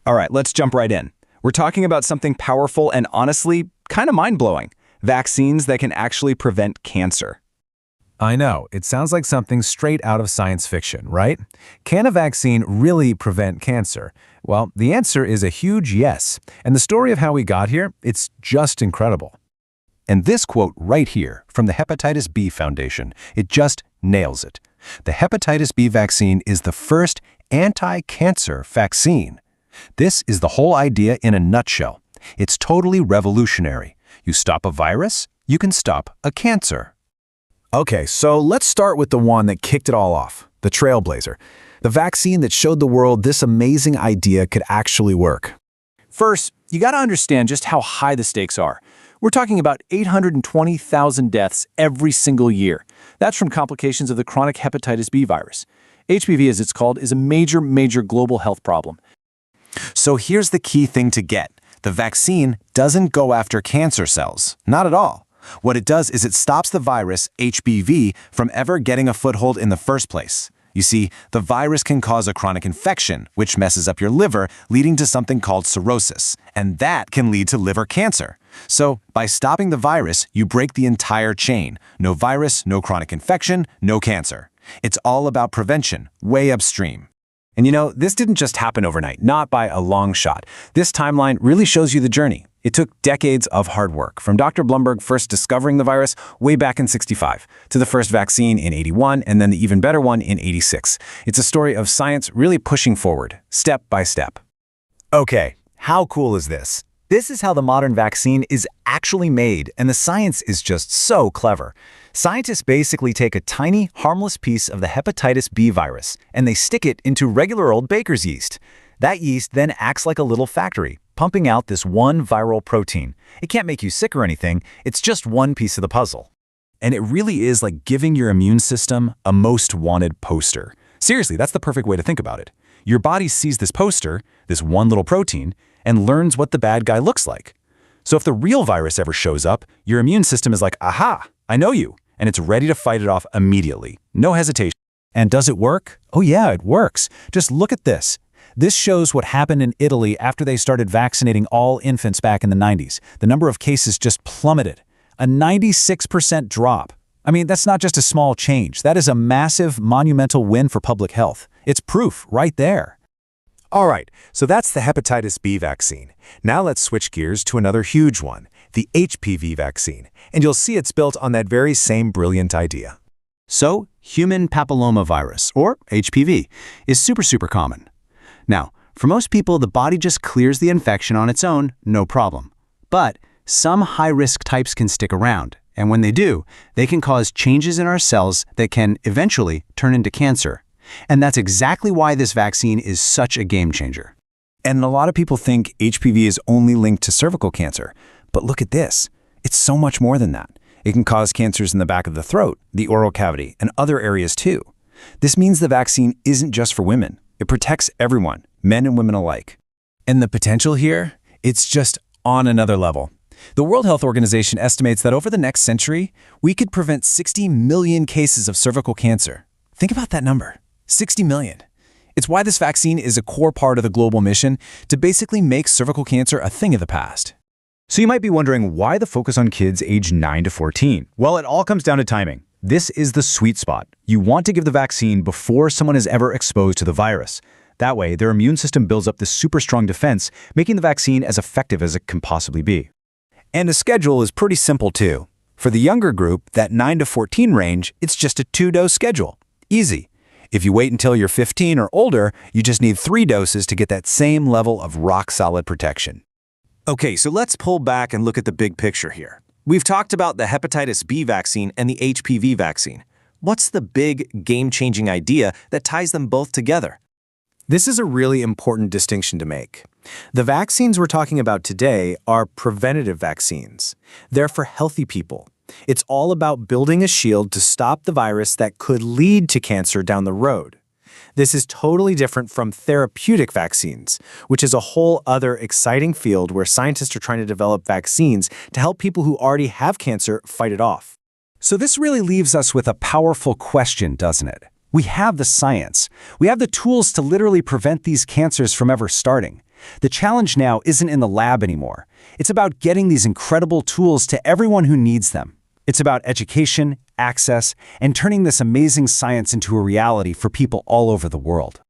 All right, let's jump right in. We're talking about something powerful and honestly kind of mind-blowing. Vaccines that can actually prevent cancer. I know, it sounds like something straight out of science fiction, right? Can a vaccine really prevent cancer? Well, the answer is a huge yes. And the story of how we got here, it's just incredible. And this quote right here from the Hepatitis B Foundation, it just nails it. The hepatitis B vaccine is the first anti-cancer vaccine. This is the whole idea in a nutshell. It's totally revolutionary. You stop a virus, you can stop a cancer. Okay, so let's start with the one that kicked it all off, the trailblazer, the vaccine that showed the world this amazing idea could actually work. First, you got to understand just how high the stakes are. We're talking about 820,000 deaths every single year. That's from complications of the chronic hepatitis B virus. HBV, as it's called, is a major global health problem. So here's the key thing to get. The vaccine doesn't go after cancer cells, not at all. What it does is it stops the virus, HBV, from ever getting a foothold in the first place. You see, the virus can cause a chronic infection, which messes up your liver, leading to something called cirrhosis, and that can lead to liver cancer. So, by stopping the virus, you break the entire chain. No virus, no chronic infection, no cancer. It's all about prevention, way upstream. And you know, this didn't just happen overnight, not by a long shot. This timeline really shows you the journey. It took decades of hard work, from Dr. Blumberg first discovering the virus way back in '65, to the first vaccine in '81, and then the even better one in '86. It's a story of science really pushing forward, step by step. Okay, how cool is this? This is how the modern vaccine is actually made, and the science is just so clever. Scientists basically take a tiny, harmless piece of the hepatitis B virus, and they stick it into regular old baker's yeast. That yeast then acts like a little factory, pumping out this one viral protein. It can't make you sick or anything, it's just one piece of the puzzle. And it really is like giving your immune system a most wanted poster. Seriously, that's the perfect way to think about it. Your body sees this poster, this one little protein, and learns what the bad guy looks like. So if the real virus ever shows up, your immune system is like, aha, I know you, and it's ready to fight it off immediately. No hesitation. And does it work? Oh yeah, it works. Just look at this. This shows what happened in Italy after they started vaccinating all infants back in the 90s. The number of cases just plummeted. A 96% drop. I mean, that's not just a small change. That is a massive, monumental win for public health. It's proof right there. All right, so that's the hepatitis B vaccine. Now let's switch gears to another huge one, the HPV vaccine, and you'll see it's built on that very same brilliant idea. So, human papillomavirus, or HPV, is super common. Now, for most people, the body just clears the infection on its own, no problem. But some high-risk types can stick around, and when they do, they can cause changes in our cells that can eventually turn into cancer. And that's exactly why this vaccine is such a game changer. And a lot of people think HPV is only linked to cervical cancer. But look at this. It's so much more than that. It can cause cancers in the back of the throat, the oral cavity, and other areas too. This means the vaccine isn't just for women. It protects everyone, men and women alike. And the potential here, it's just on another level. The World Health Organization estimates that over the next century, we could prevent 60 million cases of cervical cancer. Think about that number. 60 million. It's why this vaccine is a core part of the global mission to basically make cervical cancer a thing of the past. So you might be wondering, why the focus on kids age 9 to 14? Well, it all comes down to timing. This is the sweet spot. You want to give the vaccine before someone is ever exposed to the virus. That way, their immune system builds up this super strong defense, making the vaccine as effective as it can possibly be. And the schedule is pretty simple too. For the younger group, that 9 to 14 range, it's just a 2-dose schedule. Easy. If you wait until you're 15 or older, you just need 3 doses to get that same level of rock-solid protection. Okay, so let's pull back and look at the big picture here. We've talked about the hepatitis B vaccine and the HPV vaccine. What's the big, game-changing idea that ties them both together? This is a really important distinction to make. The vaccines we're talking about today are preventative vaccines. They're for healthy people. It's all about building a shield to stop the virus that could lead to cancer down the road. This is totally different from therapeutic vaccines, which is a whole other exciting field where scientists are trying to develop vaccines to help people who already have cancer fight it off. So this really leaves us with a powerful question, doesn't it? We have the science. We have the tools to literally prevent these cancers from ever starting. The challenge now isn't in the lab anymore. It's about getting these incredible tools to everyone who needs them. It's about education, access, and turning this amazing science into a reality for people all over the world.